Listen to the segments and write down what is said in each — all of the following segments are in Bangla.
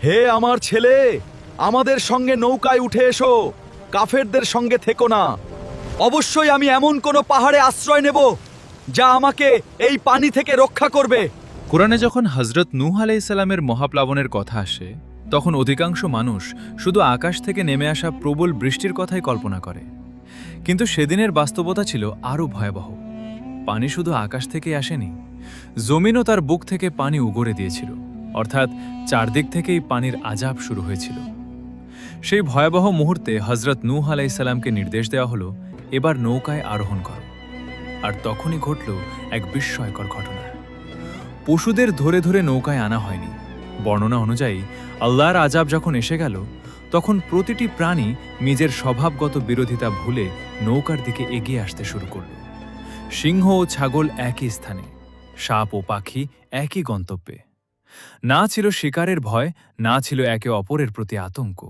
হে আমার ছেলে, আমাদের সঙ্গে নৌকায় উঠে এসো, কাফেরদের সঙ্গে থেকো না। অবশ্যই আমি এমন কোনো পাহাড়ে আশ্রয় নেব যা আমাকে এই পানি থেকে রক্ষা করবে। কোরআনে যখন হযরত নূহ আলাইহিসসালামের মহাপ্লাবনের কথা আসে, তখন অধিকাংশ মানুষ শুধু আকাশ থেকে নেমে আসা প্রবল বৃষ্টির কথাই কল্পনা করে। কিন্তু সেদিনের বাস্তবতা ছিল আরও ভয়াবহ। পানি শুধু আকাশ থেকে আসেনি, জমিনও তার বুক থেকে পানি উগরে দিয়েছিল, অর্থাৎ চারদিক থেকেই পানির আযাব শুরু হয়েছিল। সেই ভয়াবহ মুহূর্তে হযরত নূহ আলাইহিসসালামকে নির্দেশ দেওয়া হলো, এবার নৌকায় আরোহণ করো। আর তখনই ঘটল এক বিস্ময়কর ঘটনা। পশুদের ধরে ধরে নৌকায় আনা হয়নি। বর্ণনা অনুযায়ী আল্লাহর আযাব যখন এসে গেল, তখন প্রতিটি প্রাণী নিজের স্বভাবগত বিরোধিতা ভুলে নৌকার দিকে এগিয়ে আসতে শুরু করল। সিংহ ও ছাগল একই স্থানে, সাপ ও পাখি একই গন্তব্যে। না ছিল শিকারের ভয়, না ছিল একে অপরের প্রতি আতঙ্ক,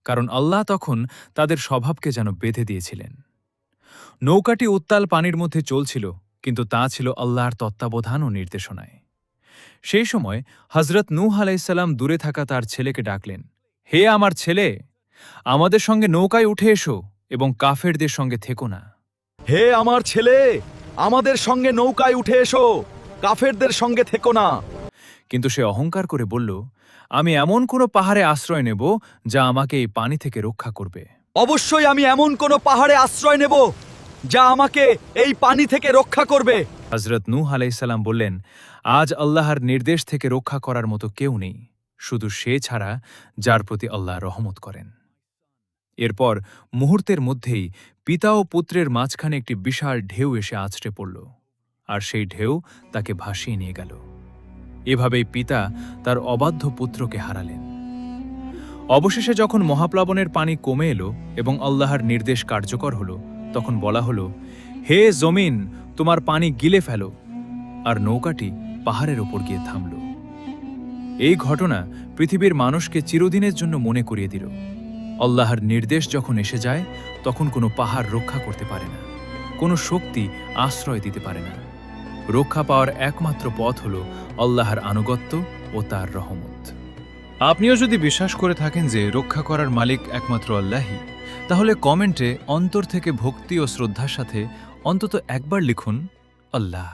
কারণ আল্লাহ তখন তাদের স্বভাবকে যেন বেঁধে দিয়েছিলেন। নৌকাটি উত্তাল পানির মধ্যে চলছিল, কিন্তু তা ছিল আল্লাহর তত্ত্বাবধান ও নির্দেশনায়। সেই সময় হযরত নূহ আলাইহিসসালাম দূরে থাকা তার ছেলেকে ডাকলেন, হে আমার ছেলে, আমাদের সঙ্গে নৌকায় উঠে এসো এবং কাফেরদের সঙ্গে থেকো না। হে আমার ছেলে, আমাদের সঙ্গে নৌকায় উঠে এসো, কাফেরদের সঙ্গে থেকো না। কিন্তু সে অহংকার করে বলল, আমি এমন কোনো পাহাড়ে আশ্রয় নেব যা আমাকে এই পানি থেকে রক্ষা করবে। অবশ্যই আমি এমন কোনো পাহাড়ে আশ্রয় নেব যা আমাকে এই পানি থেকে রক্ষা করবে। হযরত নূহ আলাইহিসসালাম বললেন, আজ আল্লাহর নির্দেশ থেকে রক্ষা করার মতো কেউ নেই, শুধু সে ছাড়া যার প্রতি আল্লাহ রহমত করেন। এরপর মুহূর্তের মধ্যেই পিতা ও পুত্রের মাঝখানে একটি বিশাল ঢেউ এসে আছড়ে পড়ল, আর সেই ঢেউ তাকে ভাসিয়ে নিয়ে গেল। এভাবেই পিতা তার অবাধ্য পুত্রকে হারালেন। অবশেষে যখন মহাপ্লাবনের পানি কমে এলো এবং আল্লাহর নির্দেশ কার্যকর হল, তখন বলা হলো, হে জমিন, তোমার পানি গিলে ফেলো। আর নৌকাটি পাহাড়ের ওপর গিয়ে থামল। এই ঘটনা পৃথিবীর মানুষকে চিরদিনের জন্য মনে করিয়ে দিল, আল্লাহর নির্দেশ যখন এসে যায়, তখন কোনো পাহাড় রক্ষা করতে পারে না, কোনো শক্তি আশ্রয় দিতে পারে না। রক্ষা পাওয়ার একমাত্র পথ হল আল্লাহর আনুগত্য ও তার রহমত। আপনিও যদি বিশ্বাস করে থাকেন যে রক্ষা করার মালিক একমাত্র আল্লাহই, তাহলে কমেন্টে অন্তর থেকে ভক্তি ও শ্রদ্ধার সাথে অন্তত একবার লিখুন, আল্লাহ।